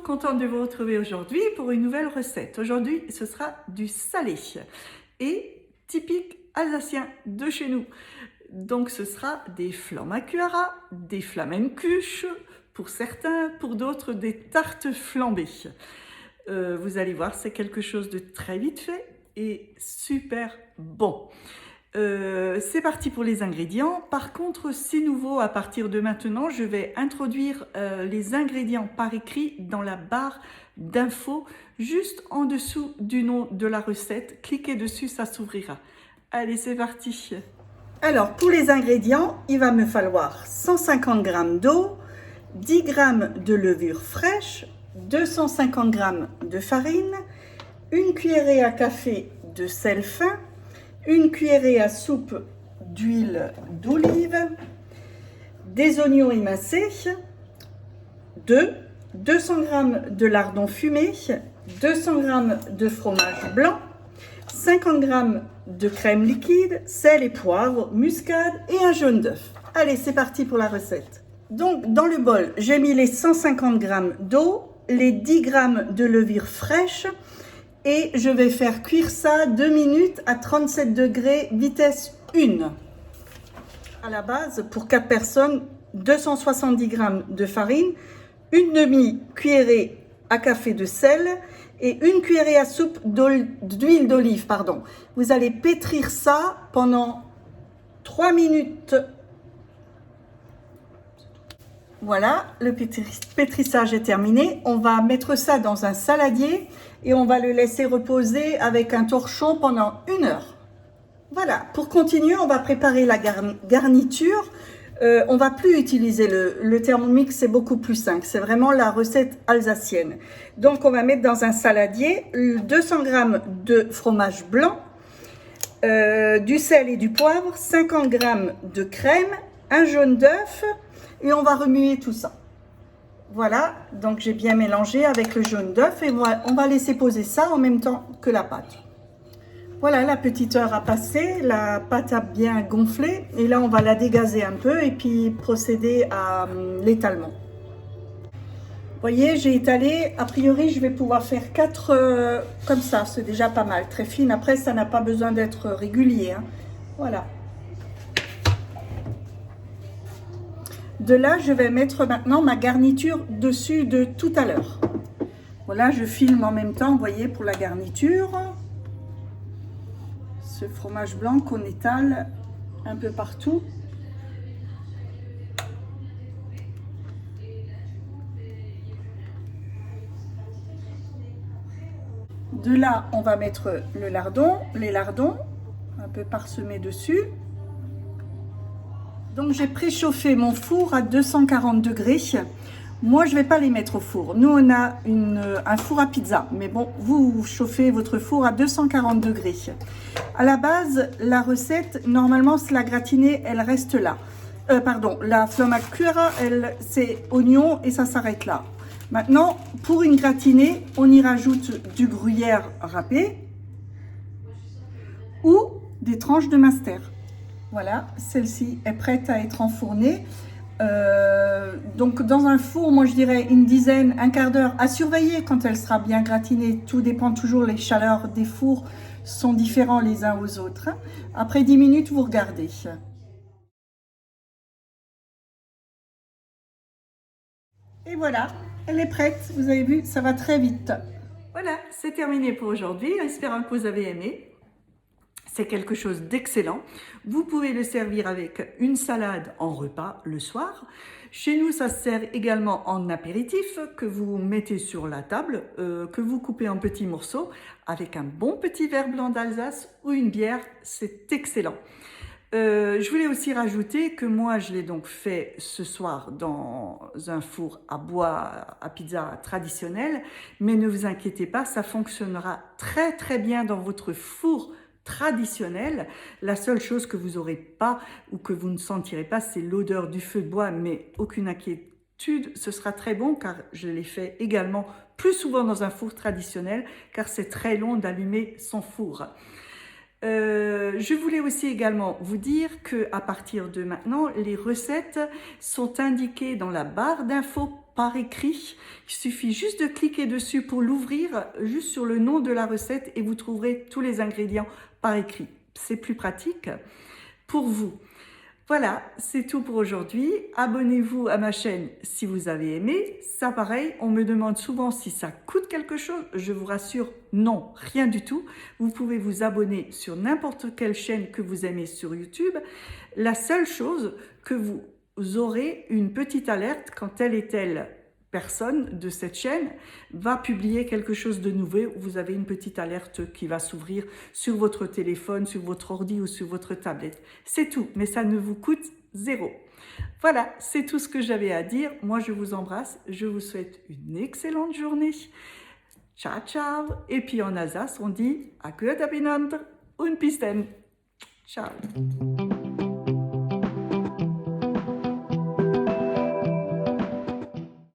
contente de vous retrouver aujourd'hui pour une nouvelle recette. Aujourd'hui, ce sera du salé et typique alsacien de chez nous. Donc ce sera des flammacura, des flamencuches pour certains, pour d'autres des tartes flambées. Vous allez voir, c'est quelque chose de très vite fait et super bon. C'est parti pour les ingrédients. Par contre, c'est nouveau à partir de maintenant. Je vais introduire les ingrédients par écrit dans la barre d'infos juste en dessous du nom de la recette. Cliquez dessus, ça s'ouvrira. Allez, c'est parti. Alors, pour les ingrédients, il va me falloir 150 g d'eau, 10 g de levure fraîche, 250 g de farine, une cuillerée à café de sel fin, une cuillerée à soupe d'huile d'olive, des oignons émincés, 200 g de lardons fumés, 200 g de fromage blanc, 50 g de crème liquide, sel et poivre, muscade et un jaune d'œuf. Allez, c'est parti pour la recette. Donc, dans le bol, j'ai mis les 150 g d'eau, les 10 g de levure fraîche, et je vais faire cuire ça 2 minutes à 37 degrés, vitesse 1. À la base, pour 4 personnes, 270 g de farine, une demi-cuillerée à café de sel et une cuillerée à soupe d'huile d'olive. Vous allez pétrir ça pendant 3 minutes. Voilà, le pétrissage est terminé. On va mettre ça dans un saladier et on va le laisser reposer avec un torchon pendant 1 heure. Voilà, pour continuer, on va préparer la garniture. On va plus utiliser le Thermomix, c'est beaucoup plus simple. C'est vraiment la recette alsacienne. Donc, on va mettre dans un saladier 200 g de fromage blanc, du sel et du poivre, 50 g de crème, un jaune d'œuf et on va remuer tout ça. Voilà, donc j'ai bien mélangé avec le jaune d'œuf et on va laisser poser ça en même temps que la pâte. Voilà, la petite heure a passé, la pâte a bien gonflé et là on va la dégazer un peu et puis procéder à l'étalement. Vous voyez, j'ai étalé, a priori je vais pouvoir faire 4 comme ça, c'est déjà pas mal, très fine. Après ça n'a pas besoin d'être régulier, hein. Voilà. De là, je vais mettre maintenant ma garniture dessus de tout à l'heure. Voilà, je filme en même temps, vous voyez, pour la garniture. Ce fromage blanc qu'on étale un peu partout. De là, on va mettre les lardons, un peu parsemés dessus. Donc j'ai préchauffé mon four à 240 degrés. Moi, je ne vais pas les mettre au four. Nous, on a un four à pizza. Mais bon, vous chauffez votre four à 240 degrés. À la base, la recette, normalement, c'est la gratinée, elle reste là. La flammacura, c'est oignon et ça s'arrête là. Maintenant, pour une gratinée, on y rajoute du gruyère râpé ou des tranches de master. Voilà, celle-ci est prête à être enfournée. Donc dans un four, moi je dirais une dizaine, un quart d'heure à surveiller quand elle sera bien gratinée. Tout dépend toujours, les chaleurs des fours sont différents les uns aux autres. Après 10 minutes, vous regardez. Et voilà, elle est prête. Vous avez vu, ça va très vite. Voilà, c'est terminé pour aujourd'hui. Espérons que vous avez aimé. C'est quelque chose d'excellent. Vous pouvez le servir avec une salade en repas le soir. Chez nous, ça se sert également en apéritif que vous mettez sur la table, que vous coupez en petits morceaux avec un bon petit verre blanc d'Alsace ou une bière. C'est excellent. Je voulais aussi rajouter que moi, je l'ai donc fait ce soir dans un four à bois à pizza traditionnel. Mais ne vous inquiétez pas, ça fonctionnera très très bien dans votre four traditionnel. La seule chose que vous n'aurez pas ou que vous ne sentirez pas, c'est l'odeur du feu de bois, mais aucune inquiétude, ce sera très bon car je l'ai fait également plus souvent dans un four traditionnel car c'est très long d'allumer son four. Je voulais aussi également vous dire que à partir de maintenant, les recettes sont indiquées dans la barre d'infos par écrit. Il suffit juste de cliquer dessus pour l'ouvrir, juste sur le nom de la recette et vous trouverez tous les ingrédients par écrit. C'est plus pratique pour vous. Voilà, c'est tout pour aujourd'hui. Abonnez-vous à ma chaîne si vous avez aimé. Ça pareil, on me demande souvent si ça coûte quelque chose. Je vous rassure, non, rien du tout. Vous pouvez vous abonner sur n'importe quelle chaîne que vous aimez sur YouTube. La seule chose que vous aurez une petite alerte quand telle et telle personne de cette chaîne va publier quelque chose de nouveau. Vous avez une petite alerte qui va s'ouvrir sur votre téléphone, sur votre ordi ou sur votre tablette. C'est tout, mais ça ne vous coûte 0. Voilà, c'est tout ce que j'avais à dire. Moi, je vous embrasse. Je vous souhaite une excellente journée. Ciao, ciao. Et puis en Alsace, on dit « À que und bis dann. Ciao.